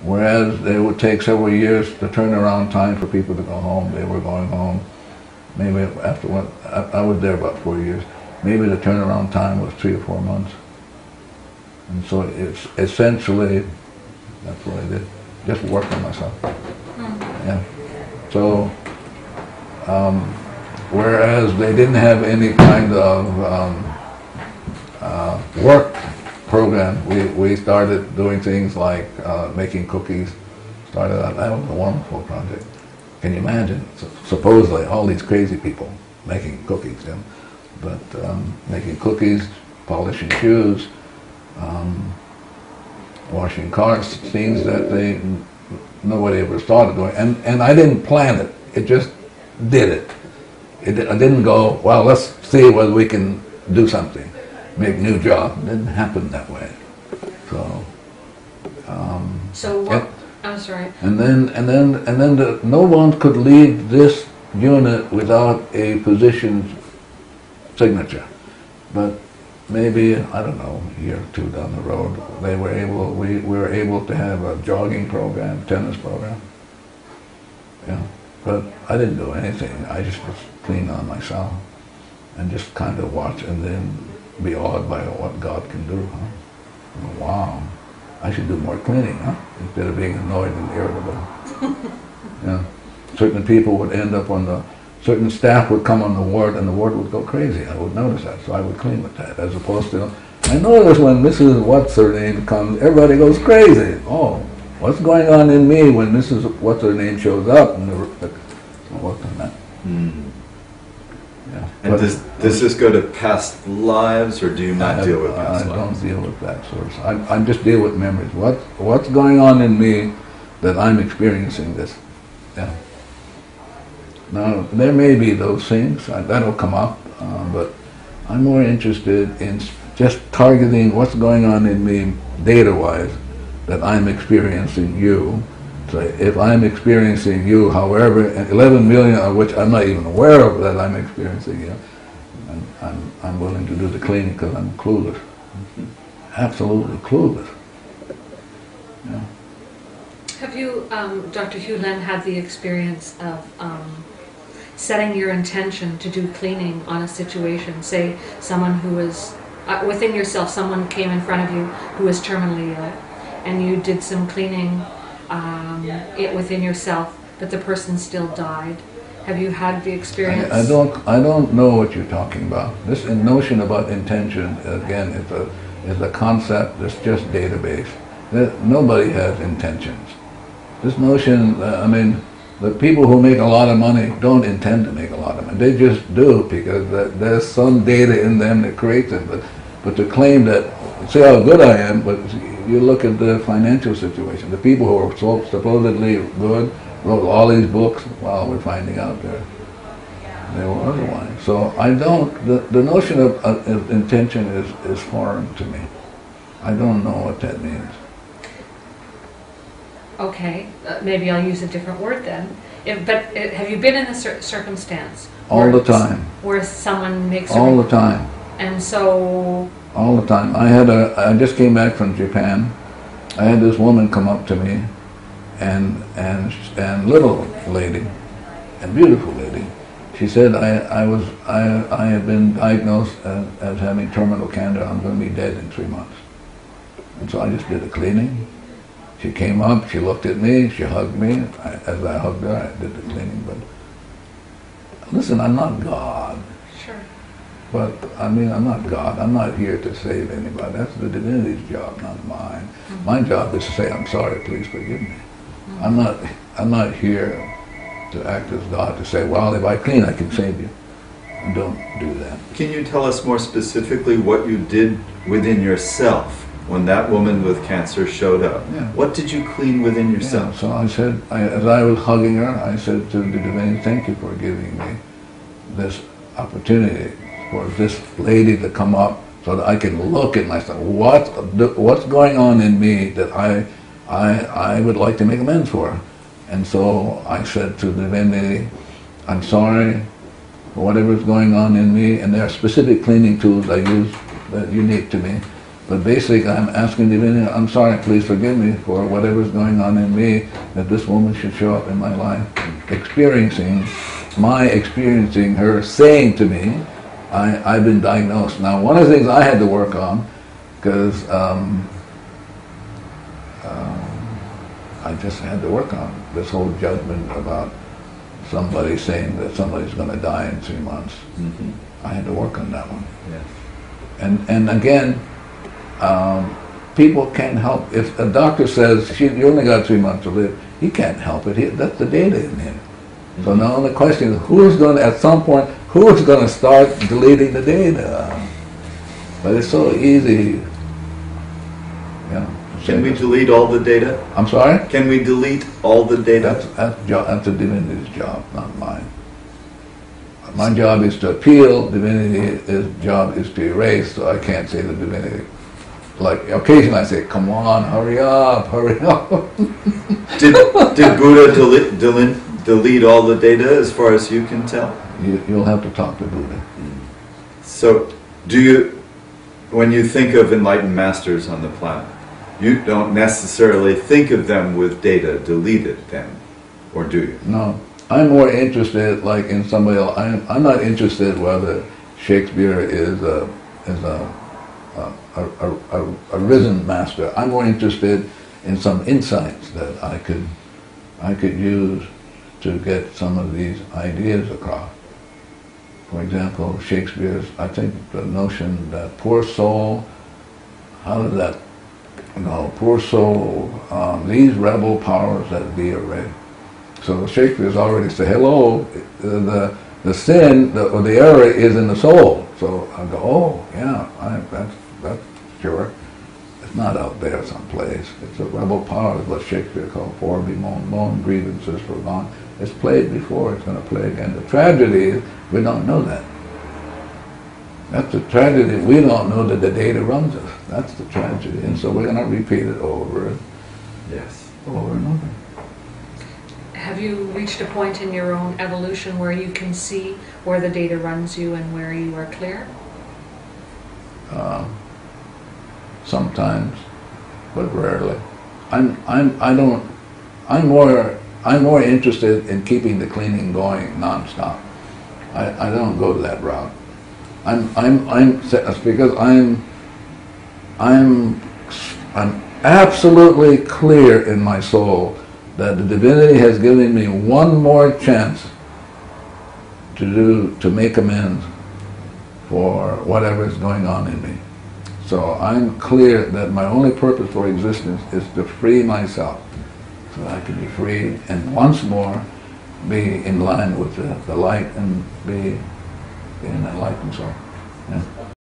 Whereas it would take several years to turn around time for people to go home. They were going home. Maybe after what I was there about 4 years. Maybe the turnaround time was 3 or 4 months. And so it's essentially, that's what I did. Just work on myself. Yeah. So, whereas they didn't have any kind of work program, we started doing things like making cookies. Started out, that was a wonderful project. Can you imagine? Supposedly all these crazy people making cookies, you know? But making cookies, polishing shoes, washing cars, things that nobody ever thought of doing. And I didn't plan it. It just did it. I didn't go, well, let's see whether we can do something, make a new job. It didn't happen that way. So. So what? I'm sorry. And then no one could lead this unit without a physician's signature. But maybe, I don't know, a year or two down the road, we were able to have a jogging program, tennis program. Yeah. But I didn't do anything. I just was clean on myself and just kind of watch and then be awed by what God can do. Huh? Wow, I should do more cleaning, huh? Instead of being annoyed and irritable. Yeah. Certain people would end up certain staff would come on the ward and the ward would go crazy. I would notice that, so I would clean with that. As opposed to, I notice when Mrs. What's-Her-Name comes, everybody goes crazy. Oh, what's going on in me when Mrs. What's-Her-Name shows up? And what's on that? Yeah. And does this go to past lives, or do you not deal with past lives? I don't deal with that source. I just deal with memories. What's going on in me that I'm experiencing this? Yeah. Now, there may be those things, that'll come up, but I'm more interested in just targeting what's going on in me data-wise that I'm experiencing you. So if I'm experiencing you, however, 11 million of which I'm not even aware of that I'm experiencing you, I'm willing to do the cleaning because I'm clueless. Absolutely clueless. Yeah. Have you, Dr. Hew Lin, had the experience of setting your intention to do cleaning on a situation? Say someone who was, within yourself, someone came in front of you who was terminally ill, and you did some cleaning within yourself, but the person still died. Have you had the experience? I don't know what you're talking about. This notion about intention, again, is a concept that's just database. Nobody has intentions. This notion, I mean, the people who make a lot of money don't intend to make a lot of money. They just do because there's some data in them that creates it. But to claim that, say how good I am, but you look at the financial situation. The people who are supposedly good wrote all these books. Well, we're finding out they were otherwise. So I don't, the notion of intention is foreign to me. I don't know what that means. Okay, maybe I'll use a different word then. Have you been in a circumstance all the time where someone makes all the time, and so all the time? I just came back from Japan. I had this woman come up to me, and little lady, and beautiful lady. She said I had been diagnosed as having terminal cancer. I'm going to be dead in 3 months, and so I just did a cleaning. She came up, she looked at me, she hugged me. As I hugged her, I did the cleaning. But listen, I'm not God. Sure. But I mean, I'm not God. I'm not here to save anybody. That's the divinity's job, not mine. Mm-hmm. My job is to say, I'm sorry, please forgive me. Mm-hmm. I'm not here to act as God to say, well, if I clean, I can save you. I don't do that. Can you tell us more specifically what you did within yourself when that woman with cancer showed up? Yeah. What did you clean within yourself? Yeah, so I said, as I was hugging her, I said to the divinity, thank you for giving me this opportunity for this lady to come up so that I can look at myself. What's going on in me that I would like to make amends for? And so I said to the divinity, I'm sorry for whatever's going on in me, and there are specific cleaning tools I use that are unique to me. But basically, I'm asking divinity, I'm sorry, please forgive me for whatever's going on in me, that this woman should show up in my life, experiencing her saying to me, I've been diagnosed. Now, one of the things I had to work on, because I just had to work on this whole judgment about somebody saying that somebody's going to die in 3 months. Mm-hmm. I had to work on that one. Yes. And again, people can't help. If a doctor says you only got 3 months to live, he can't help it. That's the data in him. Mm-hmm. So now the question is, at some point, who is going to start deleting the data? But it's so easy. Can we delete all the data? I'm sorry? Can we delete all the data? That's a divinity's job, not mine. My job is to appeal, divinity's job is to erase, so I can't say to divinity. Like, occasionally I say, come on, hurry up, hurry up. Did Buddha delete all the data as far as you can tell? You'll have to talk to Buddha. So, when you think of enlightened masters on the planet, you don't necessarily think of them with data deleted then, or do you? No. I'm more interested, like in somebody else. I'm not interested whether Shakespeare is a risen master. I'm more interested in some insights that I could use to get some of these ideas across. For example, Shakespeare's, I think the notion that poor soul, how did that go? Poor soul, these rebel powers that be array. So Shakespeare's already said, hello, the sin, or the error is in the soul. So I go, oh, yeah, that's sure. It's not out there someplace. It's a rebel power, is what Shakespeare called for, moan, grievances for gone. It's played before, it's going to play again. The tragedy is, we don't know that. That's the tragedy. We don't know that the data runs us. That's the tragedy. And so we're going to repeat it over and over. Have you reached a point in your own evolution where you can see where the data runs you and where you are clear? Sometimes, but rarely. I'm more interested in keeping the cleaning going nonstop. I don't go to that route. Because I'm absolutely clear in my soul that the divinity has given me one more chance to make amends for whatever is going on in me. So I'm clear that my only purpose for existence is to free myself, so that I can be free and once more be in line with the light and be an enlightened soul. Yeah.